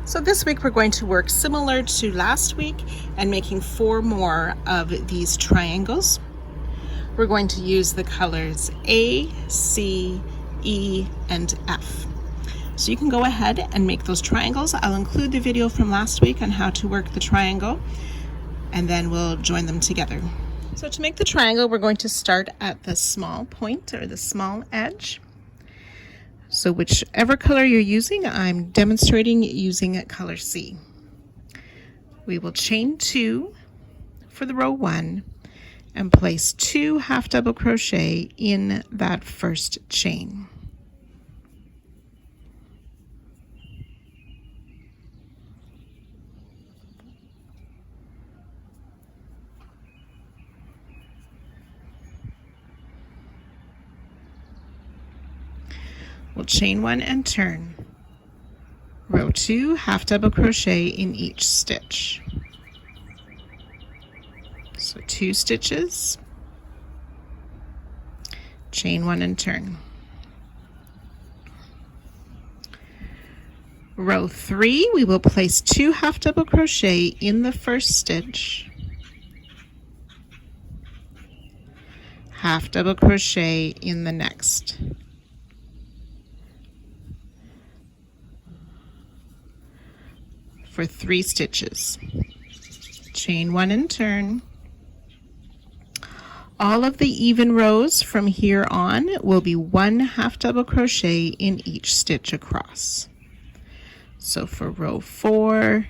So this week we're going to work similar to last week and making 4 more of these triangles. We're going to use the colors A, C, E, and F. So you can go ahead and make those triangles. I'll include the video from last week on how to work the triangle, and then we'll join them together. So to make the triangle, we're going to start at the small point or the small edge. So whichever color you're using, I'm demonstrating using color C. We will chain 2 for the row 1 and place 2 half double crochet in that first chain. We'll chain 1 and turn. Row 2, half double crochet in each stitch. So 2 stitches, chain 1 and turn. Row 3, we will place 2 half double crochet in the first stitch, half double crochet in the next. For 3 stitches, chain 1 and turn. All of the even rows from here on will be 1 half double crochet in each stitch across. So for row 4,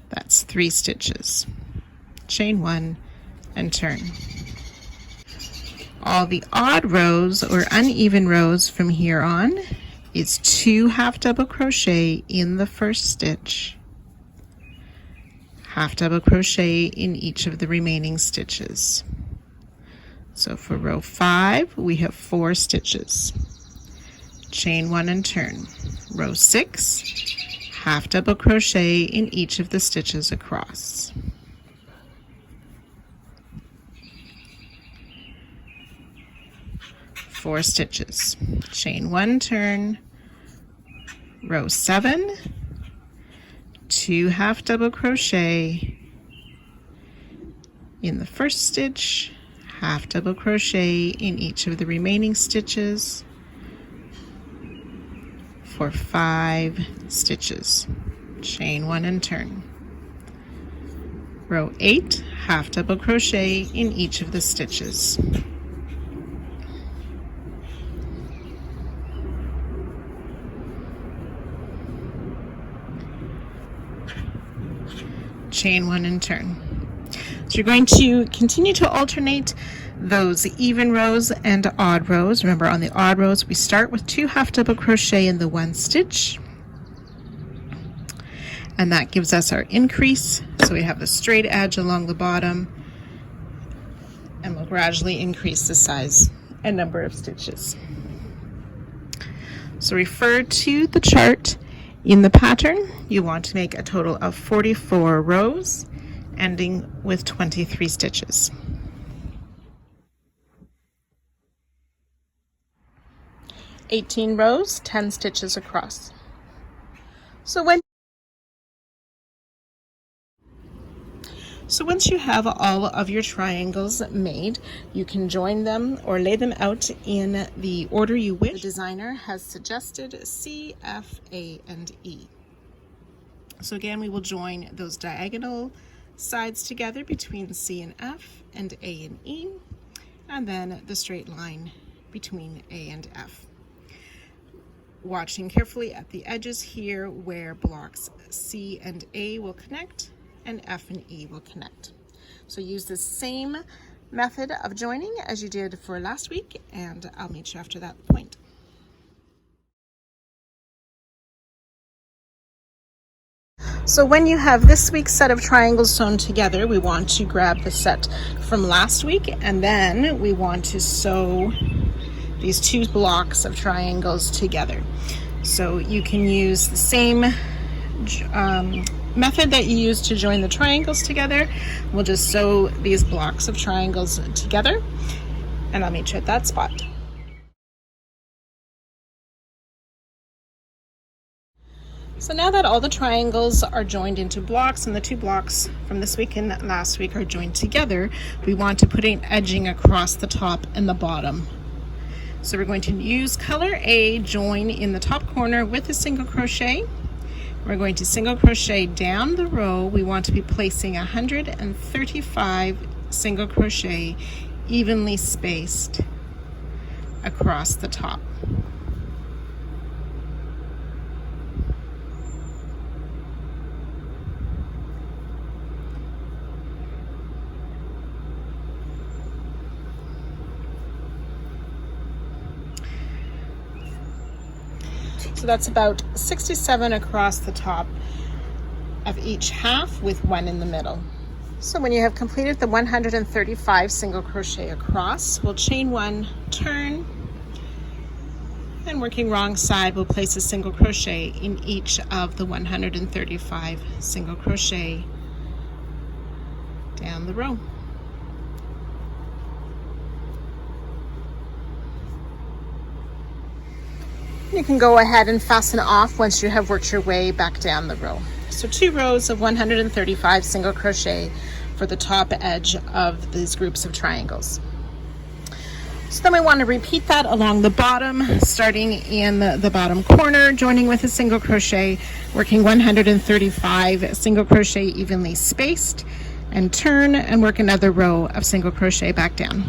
that's 3 stitches, chain 1 and turn. All the odd rows or uneven rows from here on is 2 half double crochet in the first stitch, half double crochet in each of the remaining stitches. So for row 5, we have 4 stitches, chain 1 and turn. Row 6, half double crochet in each of the stitches across. Four stitches, chain 1, turn. Row 7, 2 half double crochet in the first stitch, half double crochet in each of the remaining stitches for 5 stitches, chain 1 and turn. Row 8, half double crochet in each of the stitches. Chain 1 and turn. So you're going to continue to alternate those even rows and odd rows. Remember, on the odd rows we start with 2 half double crochet in the 1 stitch, and that gives us our increase. So we have a straight edge along the bottom, and we'll gradually increase the size and number of stitches. So refer to the chart. In the pattern, you want to make a total of 44 rows, ending with 23 stitches. (18 rows, 10 stitches across. So once you have all of your triangles made, you can join them or lay them out in the order you wish. The designer has suggested C, F, A, and E. So again, we will join those diagonal sides together between C and F and A and E, and then the straight line between A and F. Watching carefully at the edges here where blocks C and A will connect and F and E will connect. So use the same method of joining as you did for last week, and I'll meet you after that point. So when you have this week's set of triangles sewn together, we want to grab the set from last week, and then we want to sew these 2 blocks of triangles together. So you can use the same method that you use to join the triangles together. We'll just sew these blocks of triangles together, and I'll meet you at that spot. So now that all the triangles are joined into blocks and the two blocks from this week and last week are joined together, we want to put an edging across the top and the bottom. So we're going to use color A, join in the top corner with a single crochet. We're going to single crochet down the row. We want to be placing 135 single crochet evenly spaced across the top. So that's about 67 across the top of each half with one in the middle. So when you have completed the 135 single crochet across, we'll chain one, turn, and working wrong side, we'll place a single crochet in each of the 135 single crochet down the row. You can go ahead and fasten off once you have worked your way back down the row. So 2 rows of 135 single crochet for the top edge of these groups of triangles. So then we want to repeat that along the bottom, starting in the bottom corner, joining with a single crochet, working 135 single crochet evenly spaced, and turn and work another row of single crochet back down.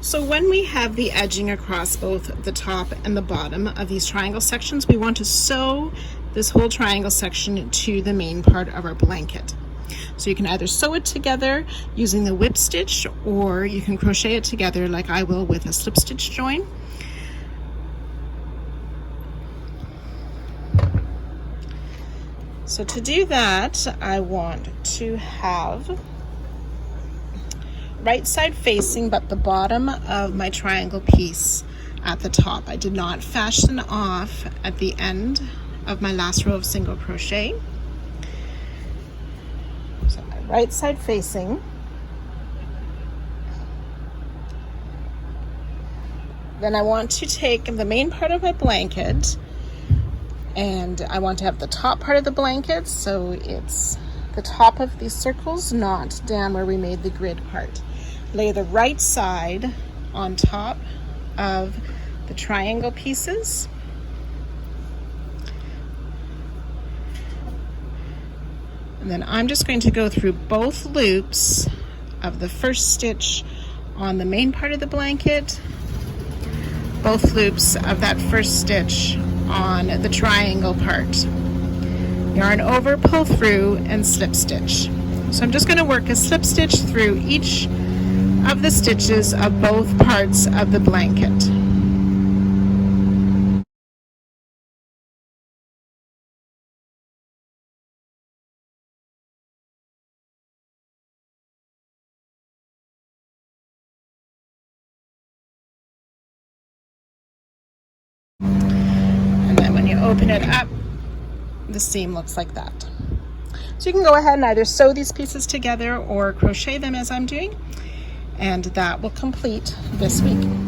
So when we have the edging across both the top and the bottom of these triangle sections, we want to sew this whole triangle section to the main part of our blanket. So you can either sew it together using the whip stitch, or you can crochet it together like I will with a slip stitch join. So to do that, I want to have right side facing, but the bottom of my triangle piece at the top. I did not fasten off at the end of my last row of single crochet. So my right side facing. Then I want to take the main part of my blanket, and I want to have the top part of the blanket, so it's the top of these circles, not down where we made the grid part. Lay the right side on top of the triangle pieces. And then I'm just going to go through both loops of the first stitch on the main part of the blanket, both loops of that first stitch on the triangle part. Yarn over, pull through, and slip stitch. So I'm just going to work a slip stitch through each of the stitches of both parts of the blanket. And then when you open it up, the seam looks like that. So you can go ahead and either sew these pieces together or crochet them as I'm doing, and that will complete this week.